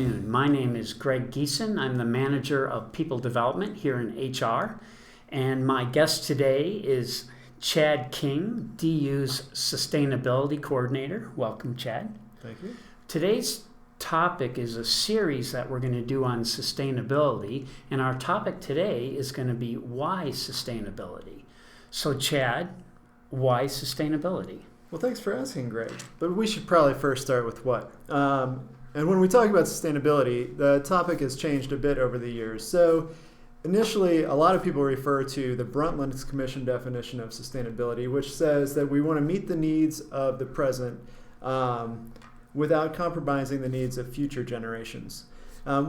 afternoon. My name is Greg Geeson. I'm the manager of People Development here in HR. And my guest today is Chad King, DU's Sustainability Coordinator. Welcome, Chad. Thank you. Today's topic is a series that we're going to do on sustainability. And our topic today is going to be why sustainability. So, Chad, why sustainability? Well, thanks for asking, Greg. But we should probably first start with what. And when we talk about sustainability, the topic has changed a bit over the years. So initially, a lot of people refer to the Brundtland Commission definition of sustainability, which says that we want to meet the needs of the present without compromising the needs of future generations.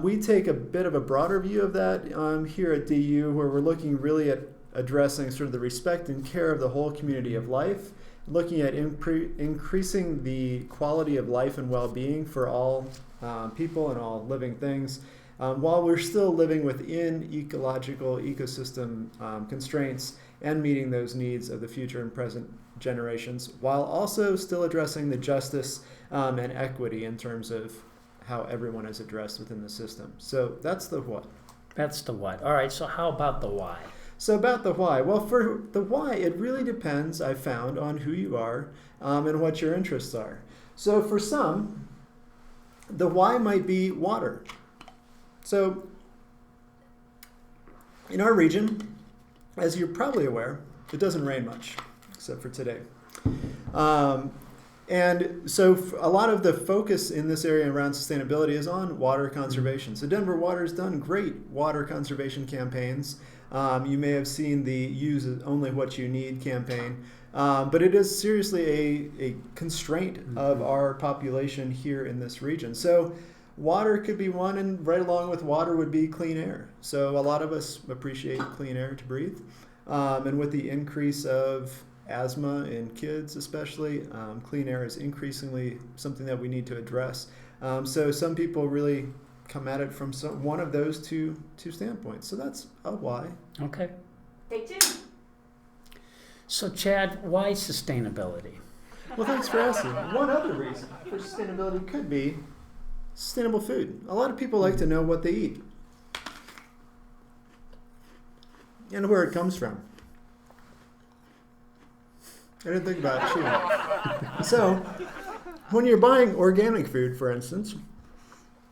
We take a bit of a broader view of that here at DU, where we're looking really at addressing sort of the respect and care of the whole community of life, looking at increasing the quality of life and well-being for all people and all living things, while we're still living within ecological ecosystem constraints and meeting those needs of the future and present generations, while also still addressing the justice and equity in terms of how everyone is addressed within the system. So that's the what. That's the what. All right, so how about the why? So about the why. Well, for the why, it really depends, I've found, on who you are and what your interests are. So for some, the why might be water. So in our region, as you're probably aware, it doesn't rain much, except for today. And so a lot of the focus in this area around sustainability is on water conservation. So Denver Water's done great water conservation campaigns. You may have seen the Use Only What You Need campaign, but it is seriously a constraint of our population here in this region. So water could be one, and right along with water would be clean air. So a lot of us appreciate clean air to breathe. And with the increase of asthma in kids especially, clean air is increasingly something that we need to address. So some people really come at it from one of those two standpoints. So that's a why. Okay. Take two. So, Chad, why sustainability? Well, thanks for asking. One other reason for sustainability could be sustainable food. A lot of people like to know what they eat and where it comes from. I didn't think about it. So, when you're buying organic food, for instance,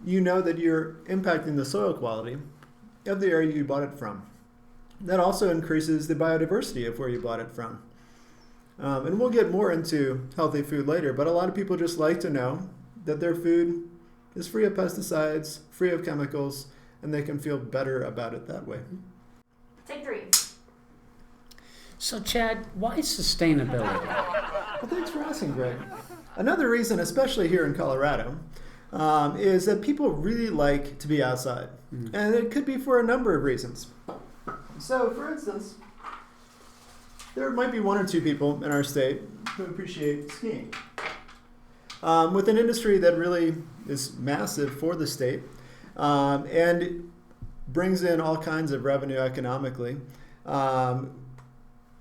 you know that you're impacting the soil quality of the area you bought it from. That also increases the biodiversity of where you bought it from. And we'll get more into healthy food later, but a lot of people just like to know that their food is free of pesticides, free of chemicals, and they can feel better about it that way. Take three. So, Chad, why sustainability? Well, thanks for asking, Greg. Another reason, especially here in Colorado, is that people really like to be outside. And it could be for a number of reasons. So, for instance, there might be one or two people in our state who appreciate skiing. With an industry that really is massive for the state and brings in all kinds of revenue economically.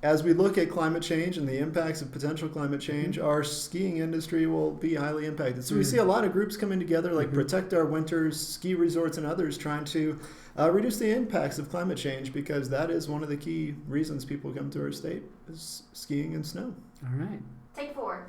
As we look at climate change and the impacts of potential climate change, our skiing industry will be highly impacted. So we see a lot of groups coming together, like Protect Our Winters, ski resorts, and others trying to reduce the impacts of climate change, because that is one of the key reasons people come to our state, is skiing and snow. All right. Take four.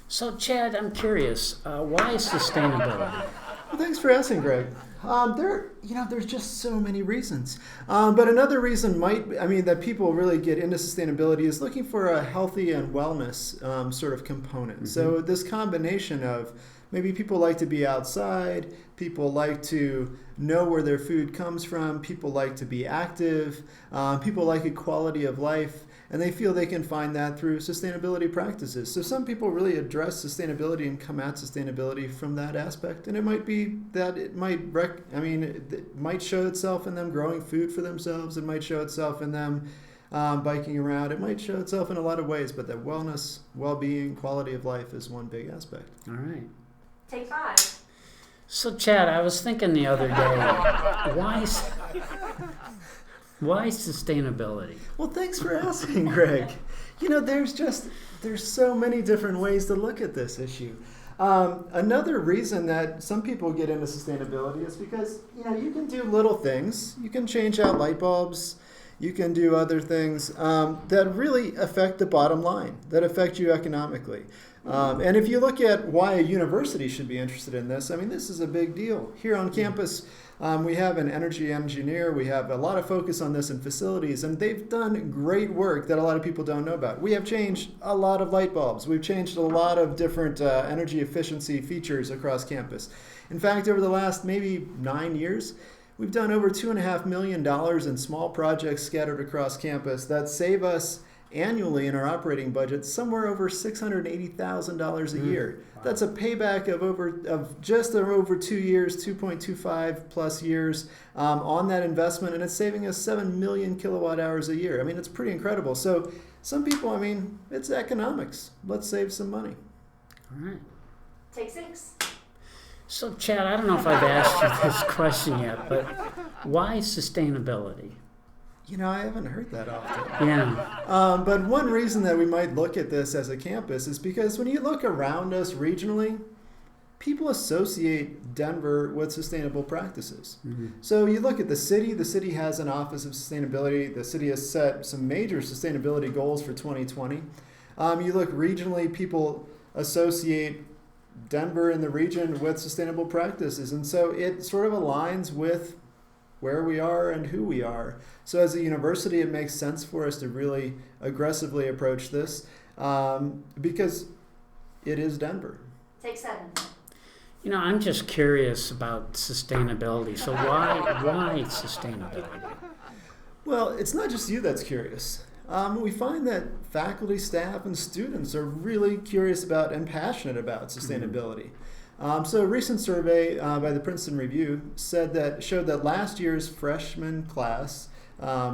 So, Chad, I'm curious, why sustainability? Well, thanks for asking, Greg. There's just so many reasons. But another reason that people really get into sustainability is looking for a healthy and wellness sort of component. So this combination of maybe people like to be outside, people like to know where their food comes from, people like to be active, people like a quality of life, and they feel they can find that through sustainability practices. So some people really address sustainability and come at sustainability from that aspect. And it might be that it might show itself in them growing food for themselves. It might show itself in them biking around. It might show itself in a lot of ways, but that wellness, well-being, quality of life is one big aspect. All right. Take five. So, Chad, I was thinking the other day, why sustainability? Well, thanks for asking, Greg. There's so many different ways to look at this issue. Another reason that some people get into sustainability is because you can do little things. You can change out light bulbs. You can do other things that really affect the bottom line, that affect you economically. And if you look at why a university should be interested in this, I mean, this is a big deal. Here on campus, we have an energy engineer. We have a lot of focus on this in facilities, and they've done great work that a lot of people don't know about. We have changed a lot of light bulbs. We've changed a lot of different energy efficiency features across campus. In fact, over the last maybe 9 years, we've done over $2.5 million in small projects scattered across campus that save us annually in our operating budget somewhere over $680,000 a year. Wow. That's a payback of just over 2 years, 2.25 plus years on that investment, and it's saving us 7 million kilowatt hours a year. I mean, it's pretty incredible. So some people, I mean, it's economics. Let's save some money. All right. Take 6. So, Chad, I don't know if I've asked you this question yet, but why sustainability? I haven't heard that often. Yeah. But one reason that we might look at this as a campus is because when you look around us regionally, people associate Denver with sustainable practices. Mm-hmm. So you look at the city has an Office of Sustainability. The city has set some major sustainability goals for 2020. You look regionally, people associate Denver and the region with sustainable practices. And so it sort of aligns with where we are and who we are. So as a university, it makes sense for us to really aggressively approach this because it is Denver. Take 7. I'm just curious about sustainability. So why sustainability? Well, it's not just you that's curious. We find that faculty, staff, and students are really curious about and passionate about sustainability. So a recent survey by the Princeton Review showed that last year's freshman class,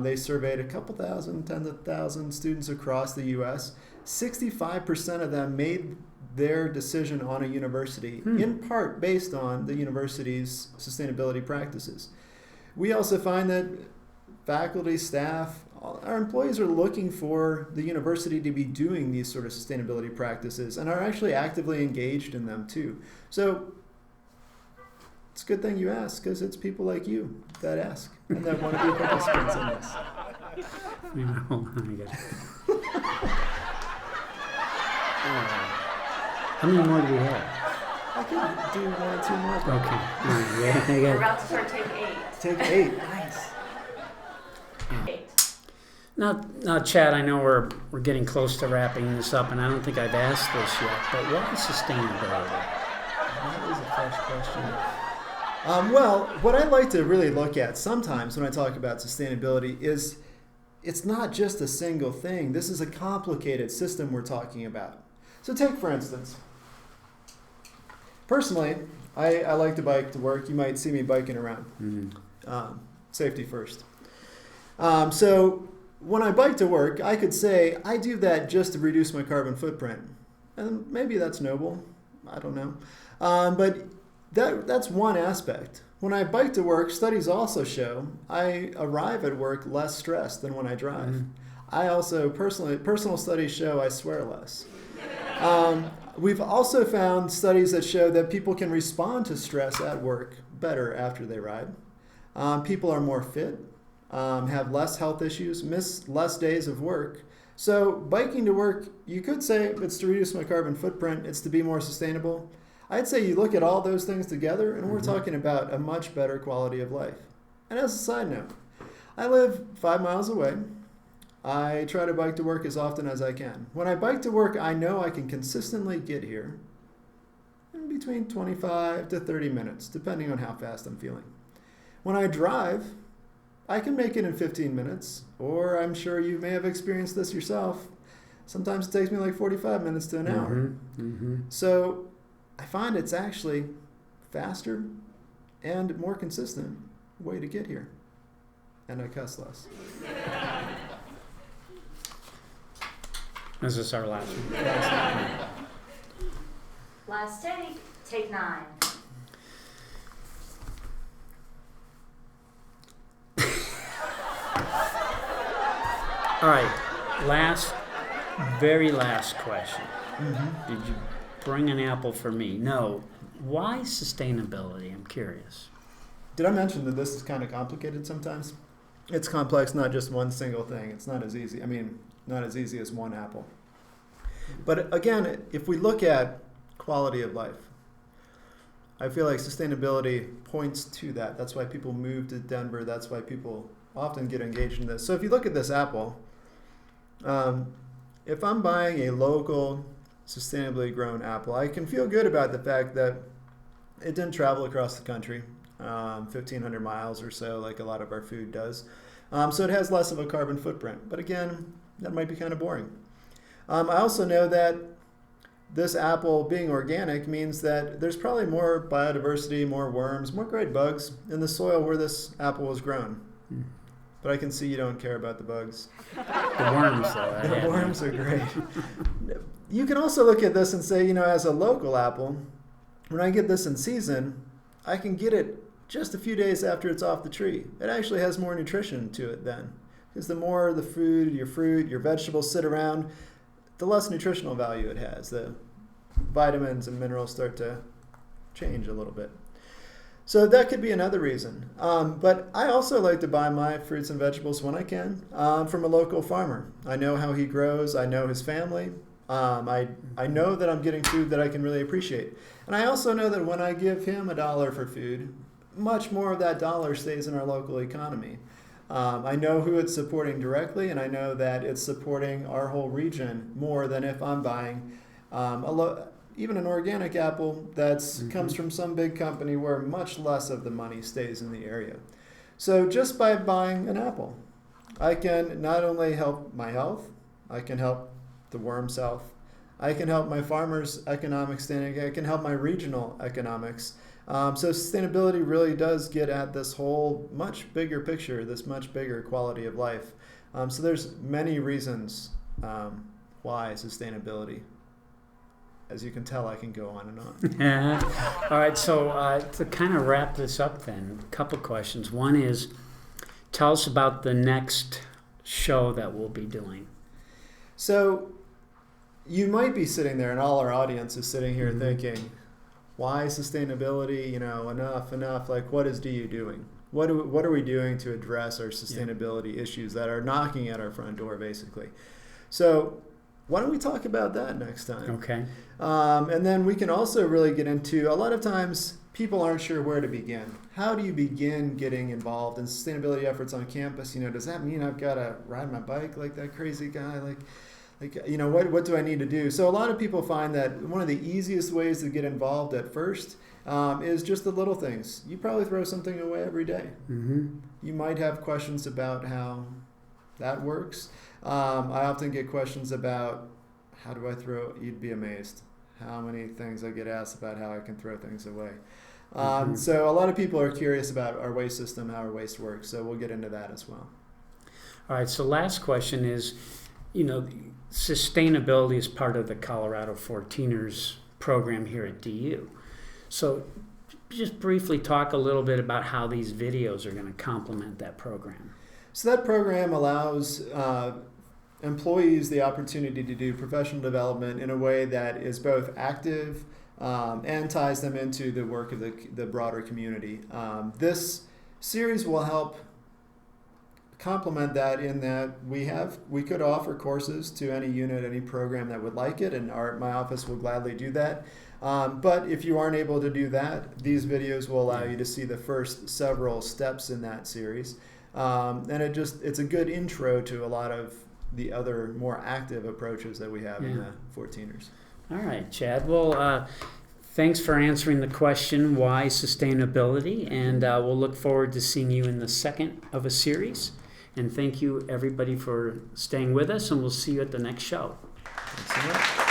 they surveyed a couple thousand, tens of thousands students across the U.S. 65% of them made their decision on a university in part based on the university's sustainability practices. We also find that faculty, staff, our employees are looking for the university to be doing these sort of sustainability practices and are actually actively engaged in them too. So it's a good thing you ask because it's people like you that ask and that want to be participants in this. Hold on, I get it. How many more do we have? I could do 1 or 2 more. Okay. All right. Yeah, I We're got it. about to start take 8. Take 8. Nice. 8. Now, Chad, I know we're getting close to wrapping this up, and I don't think I've asked this yet, but what is sustainability? That is a fresh question. Well, what I like to really look at sometimes when I talk about sustainability is it's not just a single thing. This is a complicated system we're talking about. So take, for instance, personally, I like to bike to work. You might see me biking around. Mm-hmm. Safety first. So when I bike to work, I could say I do that just to reduce my carbon footprint. And maybe that's noble. I don't know. But that's one aspect. When I bike to work, studies also show I arrive at work less stressed than when I drive. Mm-hmm. I also personal studies show I swear less. We've also found studies that show that people can respond to stress at work better after they ride. People are more fit, have less health issues, miss less days of work. So biking to work, you could say it's to reduce my carbon footprint, it's to be more sustainable. I'd say you look at all those things together and we're talking about a much better quality of life. And as a side note, I live 5 miles away. I try to bike to work as often as I can. When I bike to work, I know I can consistently get here in between 25 to 30 minutes, depending on how fast I'm feeling. When I drive, I can make it in 15 minutes, or I'm sure you may have experienced this yourself. Sometimes it takes me like 45 minutes to an hour. Mm-hmm. So I find it's actually faster and more consistent way to get here. And I cuss less. Is this our last one? Last take. Take 9. All right, very last question. Mm-hmm. Did you bring an apple for me. No. Why sustainability? I'm curious. Did I mention that this is kind of complicated sometimes? It's complex, not just one single thing. It's not as easy. I mean, not as easy as one apple. But again, if we look at quality of life, I feel like sustainability points to that. That's why people move to Denver. That's why people often get engaged in this. So if you look at this apple, if I'm buying a local, sustainably grown apple, I can feel good about the fact that it didn't travel across the country, 1,500 miles or so, like a lot of our food does. So it has less of a carbon footprint. But again, that might be kind of boring. I also know that this apple being organic means that there's probably more biodiversity, more worms, more great bugs in the soil where this apple was grown. But I can see you don't care about the bugs. The worms, though. The worms are great. You can also look at this and say, as a local apple, when I get this in season, I can get it just a few days after it's off the tree. It actually has more nutrition to it then. Because the more the food, your fruit, your vegetables sit around, the less nutritional value it has. The vitamins and minerals start to change a little bit. So that could be another reason. But I also like to buy my fruits and vegetables when I can from a local farmer. I know how he grows. I know his family. I know that I'm getting food that I can really appreciate. And I also know that when I give him $1 for food, much more of that dollar stays in our local economy. I know who it's supporting directly, and I know that it's supporting our whole region more than if I'm buying even an organic apple that comes from some big company where much less of the money stays in the area. So just by buying an apple, I can not only help my health, I can help the worm's health, I can help my farmers' economic standing, I can help my regional economics. So sustainability really does get at this whole much bigger picture, this much bigger quality of life. So there's many reasons why sustainability. As you can tell, I can go on and on. All right, so to kind of wrap this up then, a couple questions. One is, tell us about the next show that we'll be doing. So you might be sitting there, and all our audience is sitting here thinking, why sustainability? Enough. Like, what is DU doing? What are we doing to address our sustainability issues that are knocking at our front door, basically? So why don't we talk about that next time? Okay. And then we can also really get into, a lot of times people aren't sure where to begin. How do you begin getting involved in sustainability efforts on campus? Does that mean I've got to ride my bike like that crazy guy? What do I need to do? So a lot of people find that one of the easiest ways to get involved at first is just the little things. You probably throw something away every day. You might have questions about how that works. I often get questions about how do I throw, you'd be amazed how many things I get asked about how I can throw things away. So a lot of people are curious about our waste system, how our waste works. So we'll get into that as well. All right, so last question is, sustainability is part of the Colorado 14ers program here at DU. So just briefly talk a little bit about how these videos are going to complement that program. So that program allows employees the opportunity to do professional development in a way that is both active and ties them into the work of the broader community. This series will help complement that in that we could offer courses to any unit, any program that would like it, and my office will gladly do that. But if you aren't able to do that, these videos will allow you to see the first several steps in that series. And it's a good intro to a lot of the other more active approaches that we have in the 14ers. All right, Chad. Well, thanks for answering the question, why sustainability? And we'll look forward to seeing you in the second of a series. And thank you, everybody, for staying with us, and we'll see you at the next show. Thanks so much.